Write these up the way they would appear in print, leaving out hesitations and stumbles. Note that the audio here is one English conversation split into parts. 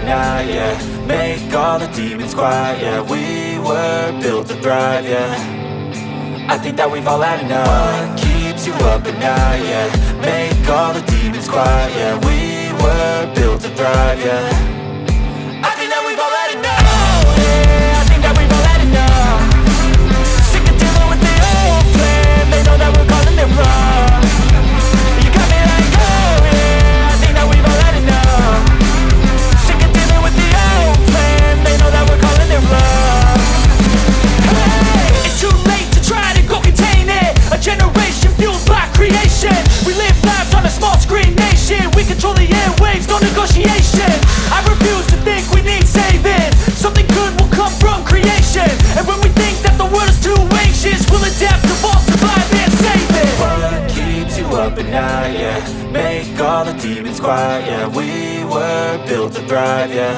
night, yeah. Make all the demons quiet, yeah. We were built to thrive, yeah. I think that we've all had enough. What keeps you up at night, yeah. Make all the demons quiet, yeah. We were built to thrive, yeah. I think that we've all had enough. Oh, yeah, I think that we've all had enough. Sick of dealing with the old plan. They know that we're calling it wrong. You got me like, oh yeah, I think that we've all had enough. Sick of dealing with the old plan. They know that we're calling it wrong. Hey, it's too late to try to go contain it. A generation fueled by creation. We live lives on a small screen nation. We control the airwaves, no negotiation. I refuse to think we need saving. Something good will come from creation. And when we think that the world is too anxious, we'll adapt, evolve, survive and save it. What keeps you up at night, yeah. Make all the demons quiet, yeah. We were built to thrive, yeah.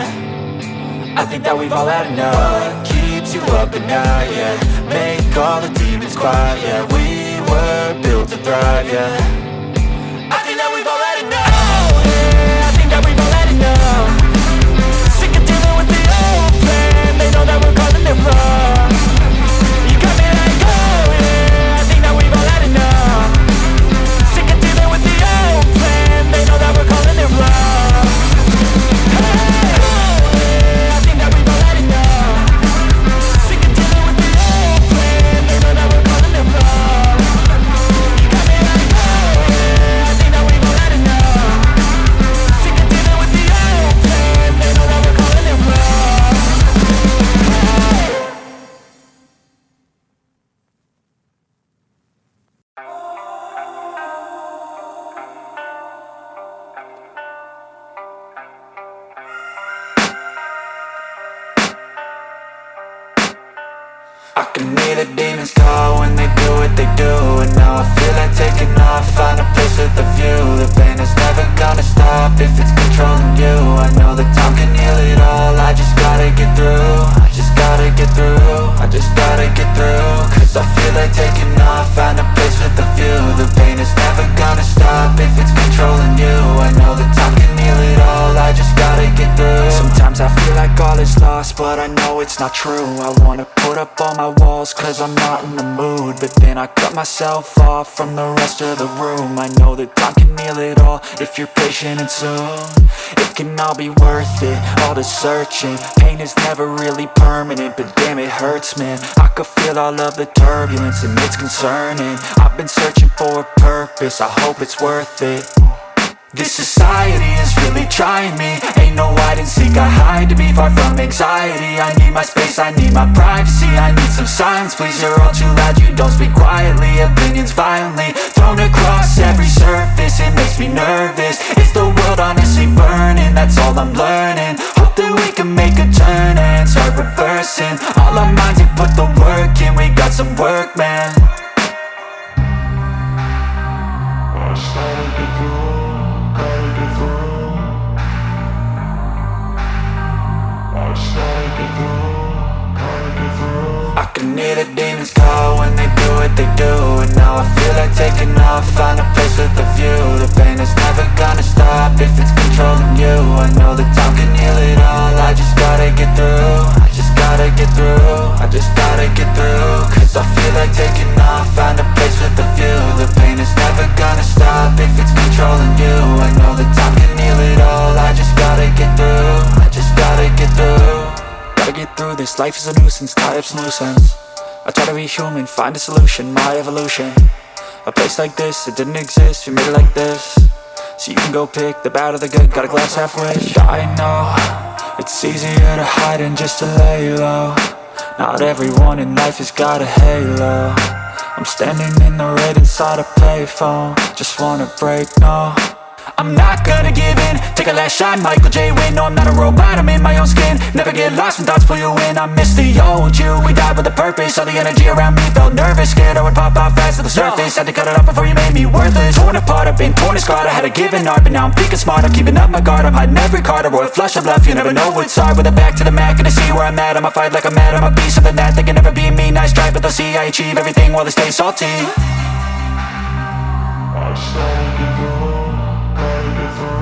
I think that we've all had enough. What keeps you up at night, yeah. Make all the demons quiet, yeah. We were built to thrive, yeah. I think that we've all had enough. Oh yeah, I think that we've all had enough. Sick of dealing with the old plan. They know that we're calling it wrong. You got me like, oh yeah, I think that we've all had enough. Sick of dealing with the old plan. They know that we're calling it wrong. Hey, oh yeah, I think that we've all had enough. Sick of dealing with the old plan. They know that we're calling it wrong. You got me like, oh yeah, I think that we've all had enough. Sick of dealing with the old plan. They know that we're calling it wrong. I can hear the demons call when they do what they do. And now I feel like taking off, find a place with a view. The pain is never gonna stop if it's controlling you. I know that time can heal it all, I just gotta get through. I just gotta get through, I just gotta get through. Cause I feel like taking off, find a place with a view. The pain is never gonna stop if it's controlling you. I know that time can heal it all, I just gotta get through. Sometimes I feel like all is lost, but I know it's not true. I wanna put up all my walls cause I'm not in the mood. But then I cut myself off from the rest of the room. I know that time can heal it all if you're patient and soon. It can all be worth it, all the searching. Pain is never really permanent, but damn it hurts, man. I could feel all of the turbulence and it's concerning. I've been searching for a purpose, I hope it's worth it. This society is really trying me. Ain't no hide and seek, I hide to be far from anxiety. I need my space, I need my privacy. I need some silence, please, you're all too loud. You don't speak quietly, opinions violently thrown across every surface. It makes me nervous, it's the world honestly burning. That's all I'm learning, hope that we can make a turn and start reversing. All our minds have put the work in, we got some work, man. I can hear the demons call when they do what they do. And now I feel like taking off, find a place with a view. The pain is never gonna stop if it's controlling you. I know that time can heal it all, I just gotta get through. I just gotta get through, I just gotta get through. Cause I feel like taking off, find a place with a view. The pain is never gonna stop if it's controlling you. I know that time can heal it all, I just gotta get through. I just gotta get through. Gotta get through this, life is a nuisance, tie up some loose ends. I try to be human, find a solution, my evolution. A place like this, it didn't exist, we made it like this. So you can go pick the bad or the good, got a glass halfway. I know, it's easier to hide than just to lay low. Not everyone in life has got a halo. I'm standing in the red inside a payphone, just wanna break, no. I'm not gonna give in, take a last shot, Michael J. Win. No, I'm not a robot, I'm in my own skin. Never get lost when thoughts pull you in. I miss the old you, we died with a purpose. All the energy around me felt nervous, scared I would pop out fast to the surface. Had to cut it off before you made me worthless. Torn apart, I've been torn and scarred. I had a given art, but now I'm thinking smart. I'm keeping up my guard, I'm hiding every card. A royal flush of love, you never know what's hard. With a back to the mat, gonna see where I'm at. I'ma fight like I'm mad, I'ma be something that they can never be me. Nice try, but they'll see I achieve everything while they stay salty. I started to go, gotta get through.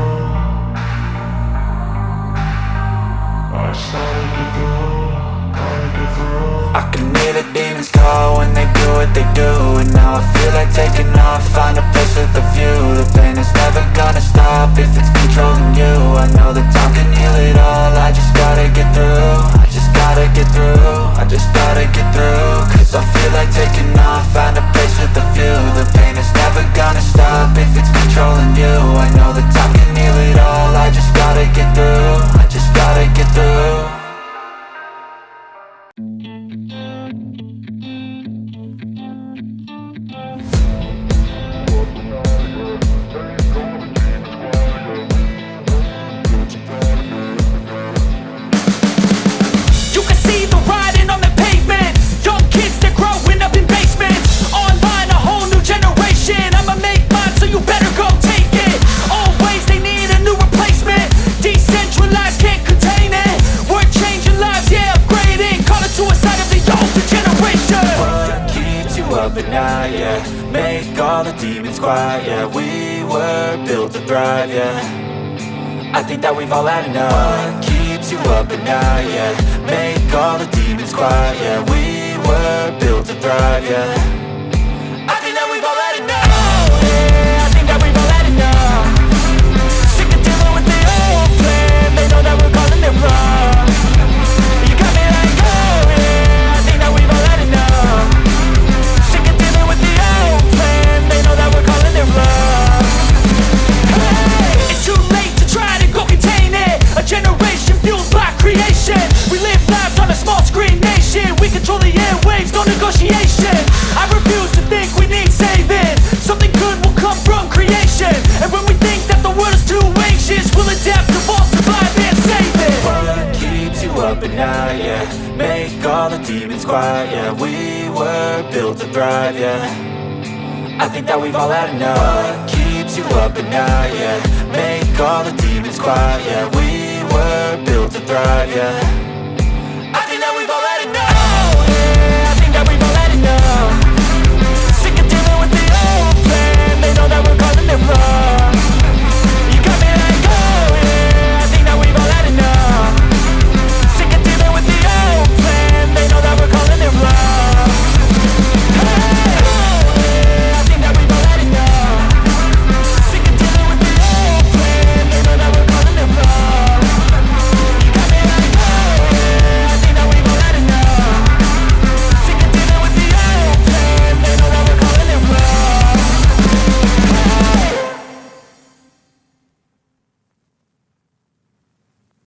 they do. And now I feel like taking off, find a place with a view. The pain is never gonna stop if it's controlling you. I know that time can heal it all, I just gotta get through. I just gotta get through, I just gotta get through. Cause I feel like taking off, find a place with a view. The pain is never gonna stop if it's controlling you. I know that time can heal it all, I just gotta get through. I just gotta get through. At night, yeah, make all the demons quiet, yeah, we were built to thrive, yeah. I think that we've all had enough. What keeps you up at night, yeah, make all the demons quiet, yeah, we were built to thrive, yeah. I think that we've all had enough. Oh, yeah, I think that we've all had enough. Sick of dealing with the old plan, they know that we're calling it wrong. You got me like, oh yeah, I think that we've all had enough. They know that we're calling it love. Hey, it's too late to try to go contain it. A generation fueled by creation. We live lives on a small screen nation. We control the airwaves, no negotiation. I refuse to think we need saving. Something good will come from creation. And when we think that the world is too anxious, we'll adapt, evolve, survive and save it. What keeps you up at night, yeah, make all the demons quiet, yeah, we were built to thrive, yeah. I think that we've all had enough. What keeps you up at night, yeah, make all the demons quiet, yeah, we were built to thrive, yeah.